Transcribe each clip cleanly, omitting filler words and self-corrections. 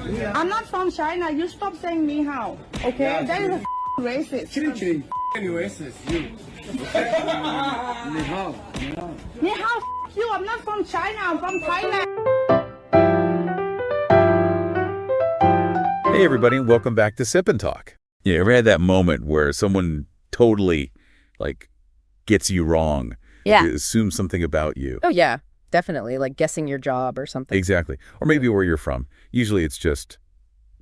I'm not from China. You stop saying ni hao. Okay? Yeah, that is a racist. Chili, racist, you. Ni hao. Ni hao, you. I'm not from China. I'm from Thailand. Hey everybody, and welcome back to Sip and Talk. You ever had that moment where someone totally, gets you wrong? Yeah. Assumes something about you. Oh, yeah, definitely. Like guessing your job or something. Exactly. Or maybe where you're from. Usually it's just,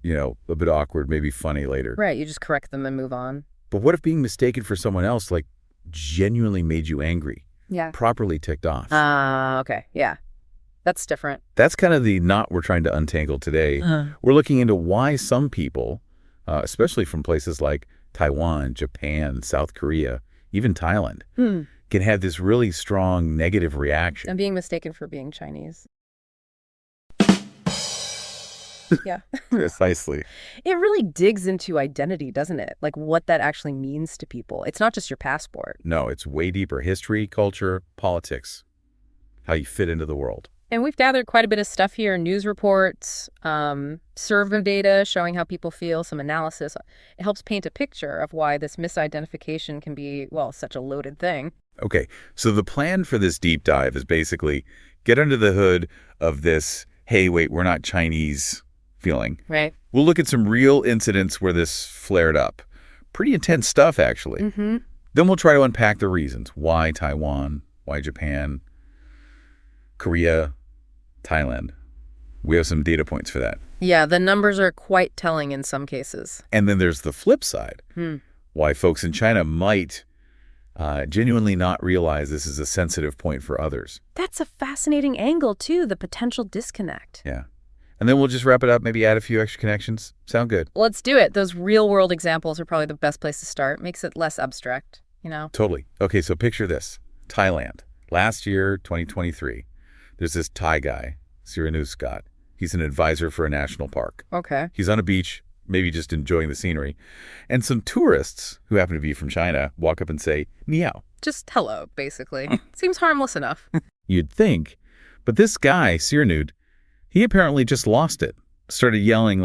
a bit awkward, maybe funny later. Right. You just correct them and move on. But what if being mistaken for someone else, genuinely made you angry? Yeah. Properly ticked off? Okay. Yeah. That's different. That's kind of the knot we're trying to untangle today. We're looking into why some people, especially from places like Taiwan, Japan, South Korea, even Thailand, can have this really strong negative reaction. And being mistaken for being Chinese. Yeah. Precisely. It really digs into identity, doesn't it? Like what that actually means to people. It's not just your passport. No, it's way deeper. History, culture, politics, how you fit into the world. And we've gathered quite a bit of stuff here, news reports, survey data showing how people feel, some analysis. It helps paint a picture of why this misidentification can be, such a loaded thing. Okay, so the plan for this deep dive is basically get under the hood of this, hey, wait, we're not Chinese feeling. Right. We'll look at some real incidents where this flared up. Pretty intense stuff, actually. Mm-hmm. Then we'll try to unpack the reasons. Why Taiwan? Why Japan? Korea? Thailand. We have some data points for that. Yeah, the numbers are quite telling in some cases. And then there's the flip side. Why folks in China might genuinely not realize this is a sensitive point for others. That's a fascinating angle, too, the potential disconnect. Yeah. And then we'll just wrap it up, maybe add a few extra connections. Sound good? Let's do it. Those real-world examples are probably the best place to start. Makes it less abstract, Totally. Okay, so picture this. Thailand. Last year, 2023. There's this Thai guy, Siranu Scott. He's an advisor for a national park. Okay. He's on a beach, maybe just enjoying the scenery. And some tourists, who happen to be from China, walk up and say, ni hao. Just hello, basically. Seems harmless enough. You'd think. But this guy, Siranud, he apparently just lost it. Started yelling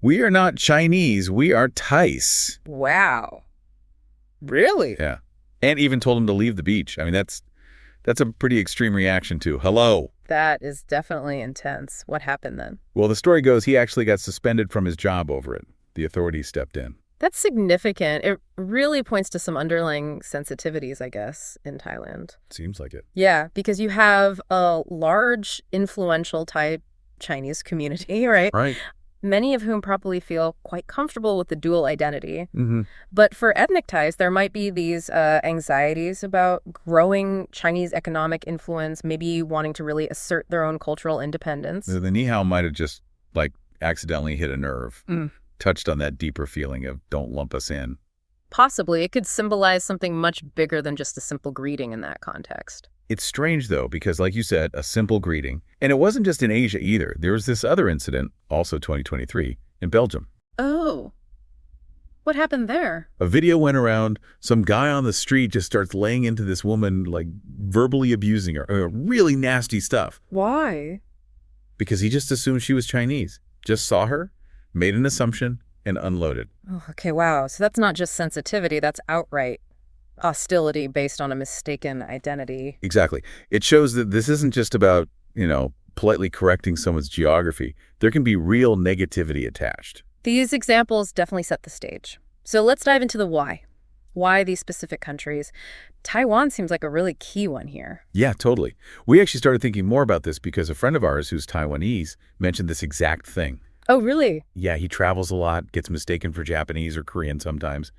we are not Chinese, we are Thais. Wow. Really? Yeah. And even told him to leave the beach. I mean, that's a pretty extreme reaction to hello. That is definitely intense. What happened then? Well, the story goes he actually got suspended from his job over it. The authorities stepped in. That's significant. It really points to some underlying sensitivities, I guess, in Thailand. Seems like it. Yeah, because you have a large, influential Thai Chinese community, right? Right. Many of whom probably feel quite comfortable with the dual identity. Mm-hmm. But for ethnic Thais, there might be these anxieties about growing Chinese economic influence, maybe wanting to really assert their own cultural independence. The ni hao might have just, accidentally hit a nerve, touched on that deeper feeling of don't lump us in. Possibly. It could symbolize something much bigger than just a simple greeting in that context. It's strange, though, because like you said, a simple greeting. And it wasn't just in Asia either. There was this other incident, also 2023, in Belgium. Oh. What happened there? A video went around. Some guy on the street just starts laying into this woman, verbally abusing her. Really nasty stuff. Why? Because he just assumed she was Chinese. Just saw her, made an assumption, and unloaded. Oh, okay, wow. So that's not just sensitivity, that's outright hostility based on a mistaken identity. Exactly. It shows that this isn't just about, politely correcting someone's geography. There can be real negativity attached. These examples definitely set the stage. So let's dive into the why. Why these specific countries? Taiwan seems like a really key one here. Yeah, totally. We actually started thinking more about this because a friend of ours who's Taiwanese mentioned this exact thing. Oh, really? Yeah, he travels a lot, gets mistaken for Japanese or Korean sometimes.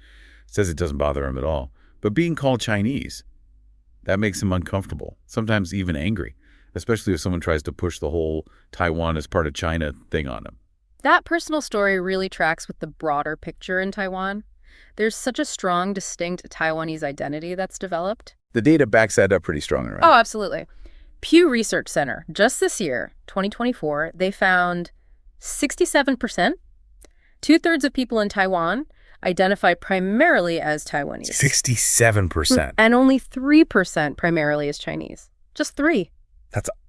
Says it doesn't bother him at all. But being called Chinese, that makes him uncomfortable, sometimes even angry, especially if someone tries to push the whole Taiwan as part of China thing on him. That personal story really tracks with the broader picture in Taiwan. There's such a strong, distinct Taiwanese identity that's developed. The data backs that up pretty strongly, right? Oh, absolutely. Pew Research Center, just this year, 2024, they found 67%, 2/3 of people in Taiwan identify primarily as Taiwanese. 67%. And only 3% primarily as Chinese. Just 3.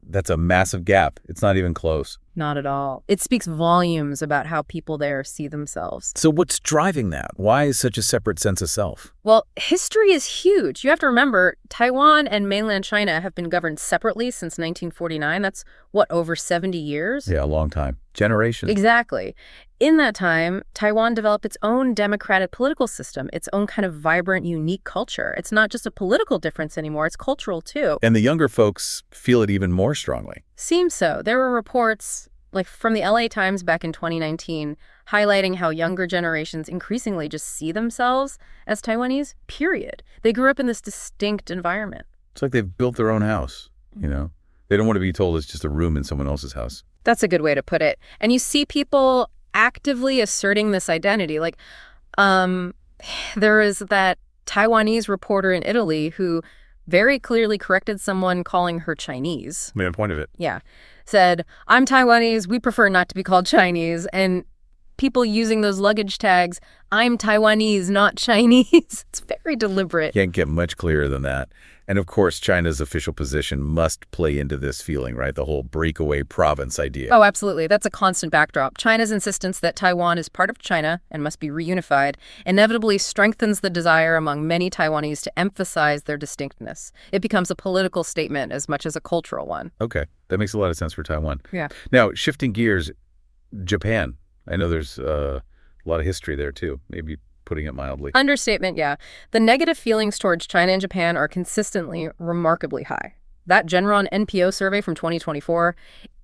That's a massive gap. It's not even close. Not at all. It speaks volumes about how people there see themselves. So what's driving that? Why is such a separate sense of self? Well, history is huge. You have to remember, Taiwan and mainland China have been governed separately since 1949. That's, what, over 70 years? Yeah, a long time. Generations. Exactly. In that time, Taiwan developed its own democratic political system, its own kind of vibrant, unique culture. It's not just a political difference anymore, it's cultural too. And the younger folks feel it even more strongly. Seems so. There were reports, like from the LA Times back in 2019, highlighting how younger generations increasingly just see themselves as Taiwanese, period. They grew up in this distinct environment. It's like they've built their own house, you know? They don't want to be told it's just a room in someone else's house. That's a good way to put it. And you see people actively asserting this identity. Like, there is that Taiwanese reporter in Italy who very clearly corrected someone calling her Chinese. Made a point of it. Yeah. Said, I'm Taiwanese, we prefer not to be called Chinese. And people using those luggage tags, I'm Taiwanese, not Chinese. It's very deliberate. Can't get much clearer than that. And of course, China's official position must play into this feeling, right? The whole breakaway province idea. Oh, absolutely. That's a constant backdrop. China's insistence that Taiwan is part of China and must be reunified inevitably strengthens the desire among many Taiwanese to emphasize their distinctness. It becomes a political statement as much as a cultural one. Okay. That makes a lot of sense for Taiwan. Yeah. Now, shifting gears, Japan. I know there's a lot of history there, too. Maybe putting it mildly. Understatement, yeah. The negative feelings towards China and Japan are consistently remarkably high. That Genron NPO survey from 2024,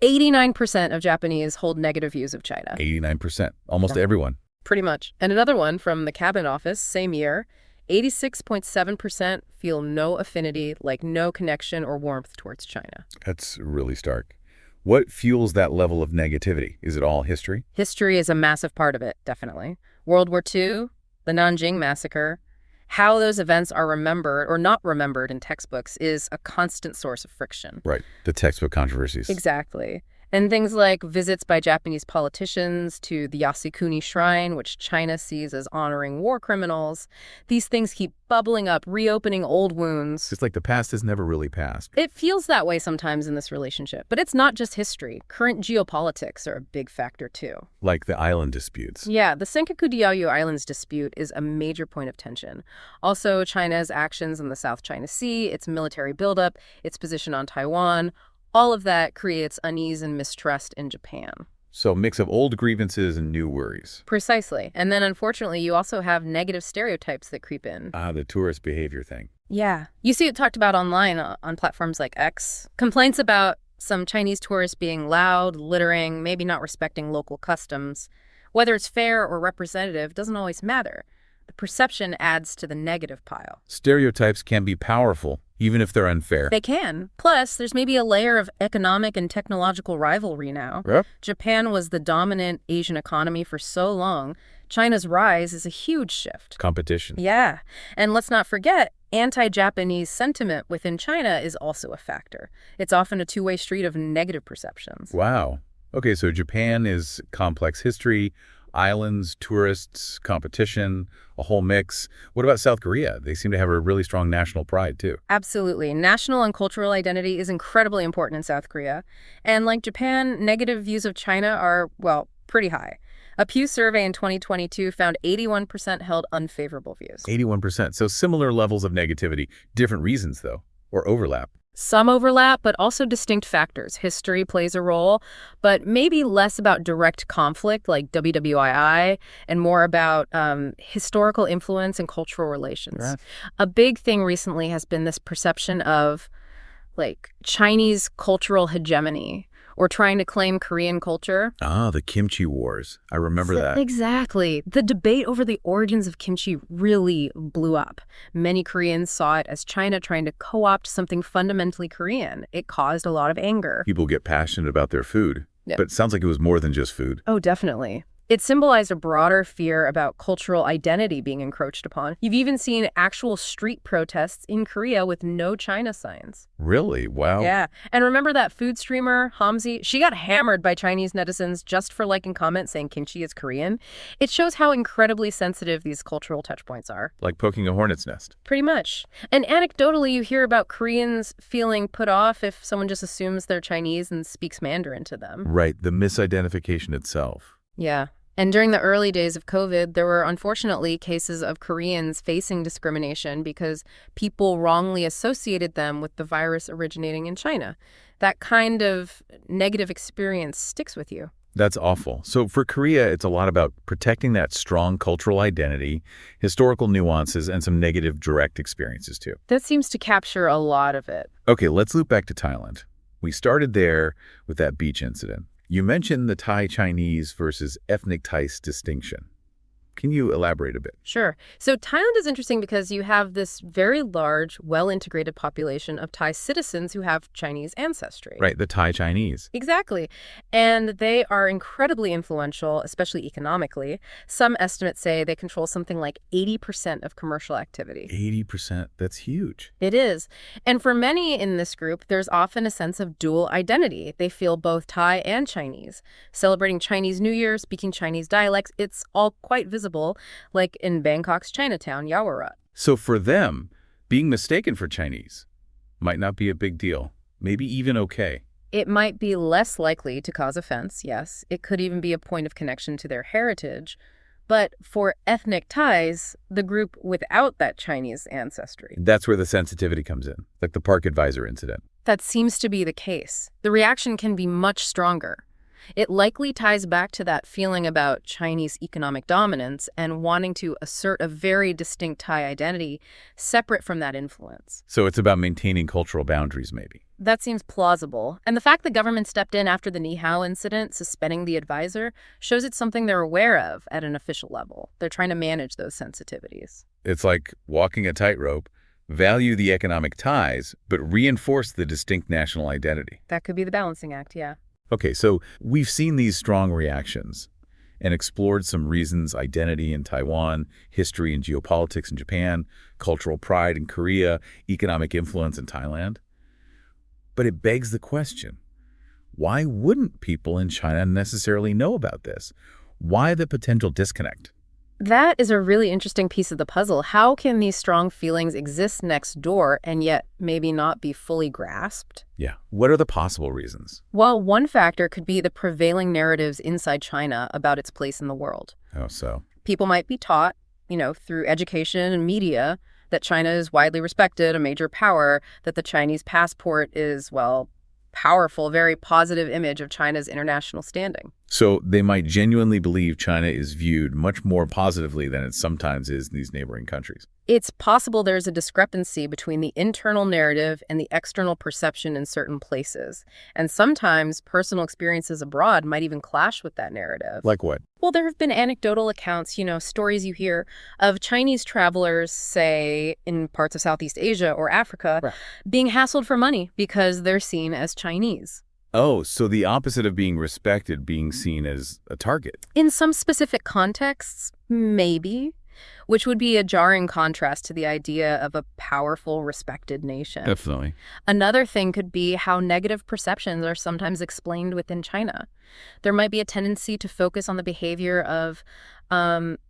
89% of Japanese hold negative views of China. 89%. Almost everyone. Pretty much. And another one from the Cabinet Office, same year, 86.7% feel no affinity, like no connection or warmth towards China. That's really stark. What fuels that level of negativity? Is it all history? History is a massive part of it, definitely. World War II, the Nanjing Massacre, how those events are remembered or not remembered in textbooks is a constant source of friction. Right. The textbook controversies. Exactly. And things like visits by Japanese politicians to the Yasukuni Shrine, which China sees as honoring war criminals, these things keep bubbling up, reopening old wounds. It's like the past has never really passed. It feels that way sometimes in this relationship. But it's not just history. Current geopolitics are a big factor, too. Like the island disputes. Yeah, the Senkaku Diaoyu Islands dispute is a major point of tension. Also, China's actions in the South China Sea, its military buildup, its position on Taiwan, all of that creates unease and mistrust in Japan. So a mix of old grievances and new worries. Precisely. And then, unfortunately, you also have negative stereotypes that creep in. The tourist behavior thing. Yeah. You see it talked about online on platforms like X. Complaints about some Chinese tourists being loud, littering, maybe not respecting local customs. Whether it's fair or representative doesn't always matter. The perception adds to the negative pile. Stereotypes can be powerful, even if they're unfair. They can. Plus, there's maybe a layer of economic and technological rivalry now. Yeah. Japan was the dominant Asian economy for so long. China's rise is a huge shift. Competition. Yeah. And let's not forget, anti-Japanese sentiment within China is also a factor. It's often a two-way street of negative perceptions. Wow. Okay, so Japan is complex history, islands, tourists, competition, a whole mix. What about South Korea? They seem to have a really strong national pride, too. Absolutely. National and cultural identity is incredibly important in South Korea. And like Japan, negative views of China are, well, pretty high. A Pew survey in 2022 found 81% held unfavorable views. 81%. So similar levels of negativity. Different reasons, though, or overlap. Some overlap, but also distinct factors. History plays a role, but maybe less about direct conflict like WWII and more about historical influence and cultural relations. Right. A big thing recently has been this perception of like Chinese cultural hegemony or trying to claim Korean culture. The kimchi wars. I remember that. Exactly. The debate over the origins of kimchi really blew up. Many Koreans saw it as China trying to co-opt something fundamentally Korean. It caused a lot of anger. People get passionate about their food. Yep. But it sounds like it was more than just food. Oh, definitely. It symbolized a broader fear about cultural identity being encroached upon. You've even seen actual street protests in Korea with no China signs. Really? Wow. Yeah. And remember that food streamer, Hamzi? She got hammered by Chinese netizens just for liking comments saying kimchi is Korean. It shows how incredibly sensitive these cultural touchpoints are. Like poking a hornet's nest. Pretty much. And anecdotally, you hear about Koreans feeling put off if someone just assumes they're Chinese and speaks Mandarin to them. Right. The misidentification itself. Yeah. And during the early days of COVID, there were unfortunately cases of Koreans facing discrimination because people wrongly associated them with the virus originating in China. That kind of negative experience sticks with you. That's awful. So for Korea, it's a lot about protecting that strong cultural identity, historical nuances, and some negative direct experiences too. That seems to capture a lot of it. Okay, let's loop back to Thailand. We started there with that beach incident. You mentioned the Thai-Chinese versus ethnic Thai distinction. Can you elaborate a bit? Sure. So Thailand is interesting because you have this very large, well-integrated population of Thai citizens who have Chinese ancestry. Right, the Thai-Chinese. Exactly. And they are incredibly influential, especially economically. Some estimates say they control something like 80% of commercial activity. 80%? That's huge. It is. And for many in this group, there's often a sense of dual identity. They feel both Thai and Chinese. Celebrating Chinese New Year, speaking Chinese dialects, it's all quite visible, like in Bangkok's Chinatown, Yaowarat. So for them, being mistaken for Chinese might not be a big deal, maybe even okay. It might be less likely to cause offense, yes. It could even be a point of connection to their heritage. But for ethnic Thais, the group without that Chinese ancestry. That's where the sensitivity comes in, like the park advisor incident. That seems to be the case. The reaction can be much stronger. It likely ties back to that feeling about Chinese economic dominance and wanting to assert a very distinct Thai identity separate from that influence. So it's about maintaining cultural boundaries, maybe. That seems plausible. And the fact the government stepped in after the Ni Hao incident, suspending the advisor, shows it's something they're aware of at an official level. They're trying to manage those sensitivities. It's like walking a tightrope. Value the economic ties, but reinforce the distinct national identity. That could be the balancing act, yeah. Okay, so we've seen these strong reactions and explored some reasons: identity in Taiwan, history and geopolitics in Japan, cultural pride in Korea, economic influence in Thailand. But it begs the question, why wouldn't people in China necessarily know about this? Why the potential disconnect? That is a really interesting piece of the puzzle. How can these strong feelings exist next door and yet maybe not be fully grasped? Yeah. What are the possible reasons? Well, one factor could be the prevailing narratives inside China about its place in the world. Oh, so? People might be taught, through education and media, that China is widely respected, a major power, that the Chinese passport is, powerful, very positive image of China's international standing. So they might genuinely believe China is viewed much more positively than it sometimes is in these neighboring countries. It's possible there's a discrepancy between the internal narrative and the external perception in certain places. And sometimes personal experiences abroad might even clash with that narrative. Like what? Well, there have been anecdotal accounts, stories you hear of Chinese travelers, say, in parts of Southeast Asia or Africa, being hassled for money because they're seen as Chinese. Oh, so the opposite of being respected, being seen as a target. In some specific contexts, maybe, which would be a jarring contrast to the idea of a powerful, respected nation. Definitely. Another thing could be how negative perceptions are sometimes explained within China. There might be a tendency to focus on the behavior of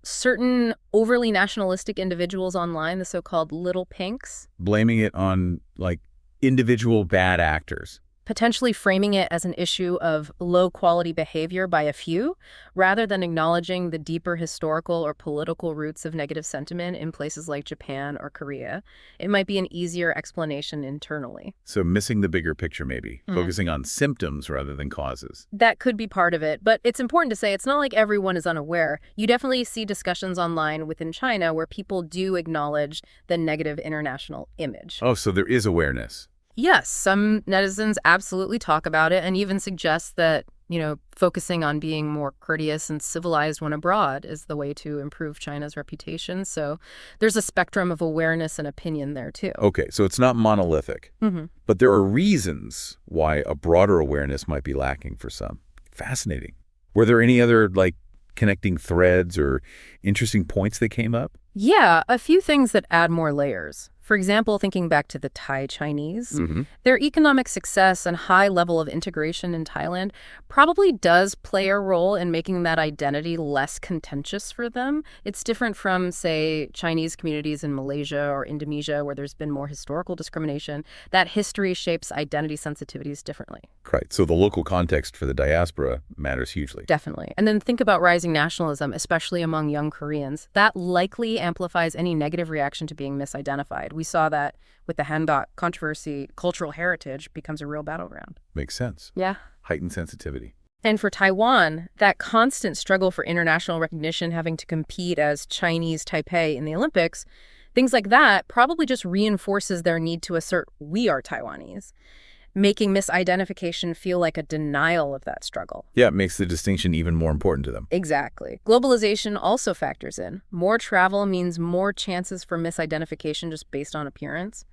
certain overly nationalistic individuals online, the so-called little pinks. Blaming it on, individual bad actors. Potentially framing it as an issue of low-quality behavior by a few, rather than acknowledging the deeper historical or political roots of negative sentiment in places like Japan or Korea. It might be an easier explanation internally. So missing the bigger picture, maybe. Focusing on symptoms rather than causes. That could be part of it, but it's important to say it's not like everyone is unaware. You definitely see discussions online within China where people do acknowledge the negative international image. Oh, so there is awareness. Yes, some netizens absolutely talk about it and even suggest that, focusing on being more courteous and civilized when abroad is the way to improve China's reputation. So there's a spectrum of awareness and opinion there, too. Okay, so it's not monolithic. But there are reasons why a broader awareness might be lacking for some. Fascinating. Were there any other, connecting threads or interesting points that came up? Yeah, a few things that add more layers. For example, thinking back to the Thai Chinese, their economic success and high level of integration in Thailand probably does play a role in making that identity less contentious for them. It's different from, say, Chinese communities in Malaysia or Indonesia, where there's been more historical discrimination. That history shapes identity sensitivities differently. Right. So the local context for the diaspora matters hugely. Definitely. And then think about rising nationalism, especially among young Koreans. That likely amplifies any negative reaction to being misidentified. We saw that with the Hangak controversy. Cultural heritage becomes a real battleground. Makes sense. Yeah. Heightened sensitivity. And for Taiwan, that constant struggle for international recognition, having to compete as Chinese Taipei in the Olympics, things like that probably just reinforces their need to assert we are Taiwanese, making misidentification feel like a denial of that struggle. Yeah, it makes the distinction even more important to them. Exactly. Globalization also factors in. More travel means more chances for misidentification just based on appearance.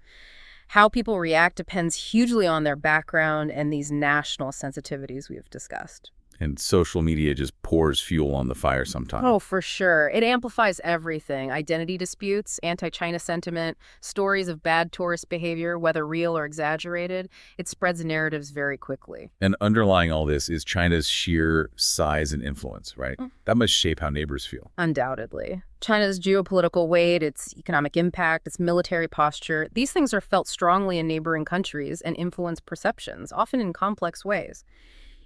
How people react depends hugely on their background and these national sensitivities we've discussed. And social media just pours fuel on the fire sometimes. Oh, for sure. It amplifies everything. Identity disputes, anti-China sentiment, stories of bad tourist behavior, whether real or exaggerated. It spreads narratives very quickly. And underlying all this is China's sheer size and influence, right? That must shape how neighbors feel. Undoubtedly. China's geopolitical weight, its economic impact, its military posture, these things are felt strongly in neighboring countries and influence perceptions, often in complex ways.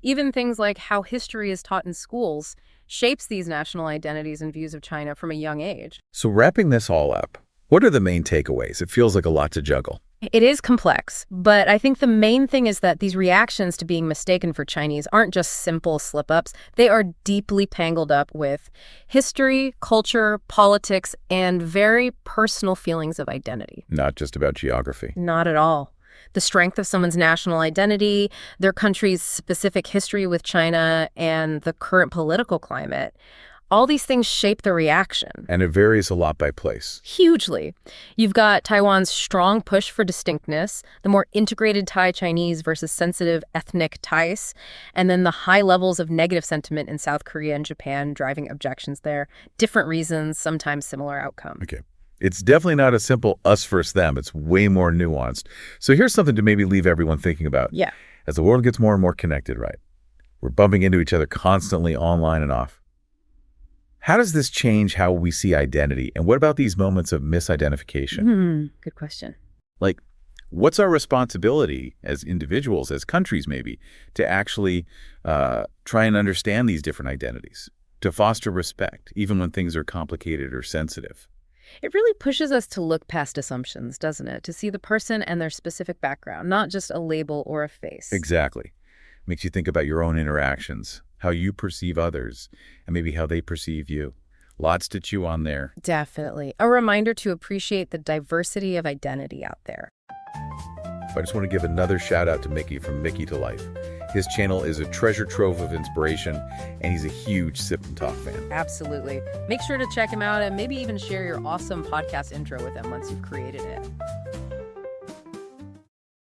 Even things like how history is taught in schools shapes these national identities and views of China from a young age. So wrapping this all up, what are the main takeaways? It feels like a lot to juggle. It is complex, but I think the main thing is that these reactions to being mistaken for Chinese aren't just simple slip-ups. They are deeply tangled up with history, culture, politics, and very personal feelings of identity. Not just about geography. Not at all. The strength of someone's national identity, their country's specific history with China, and the current political climate, all these things shape the reaction. And it varies a lot by place. Hugely. You've got Taiwan's strong push for distinctness, the more integrated Thai-Chinese versus sensitive ethnic Thais, and then the high levels of negative sentiment in South Korea and Japan driving objections there. Different reasons, sometimes similar outcome. Okay. It's definitely not a simple us versus them. It's way more nuanced. So here's something to maybe leave everyone thinking about. Yeah. As the world gets more and more connected, right? We're bumping into each other constantly online and off. How does this change how we see identity? And what about these moments of misidentification? Good question. Like, what's our responsibility as individuals, as countries maybe, to actually try and understand these different identities, to foster respect, even when things are complicated or sensitive? It really pushes us to look past assumptions, doesn't it? To see the person and their specific background, not just a label or a face. Exactly. Makes you think about your own interactions, how you perceive others, and maybe how they perceive you. Lots to chew on there. Definitely. A reminder to appreciate the diversity of identity out there. I just want to give another shout out to Micky from Micky to Life. His channel is a treasure trove of inspiration, and he's a huge Sip&Talk fan. Absolutely. Make sure to check him out and maybe even share your awesome podcast intro with him once you've created it.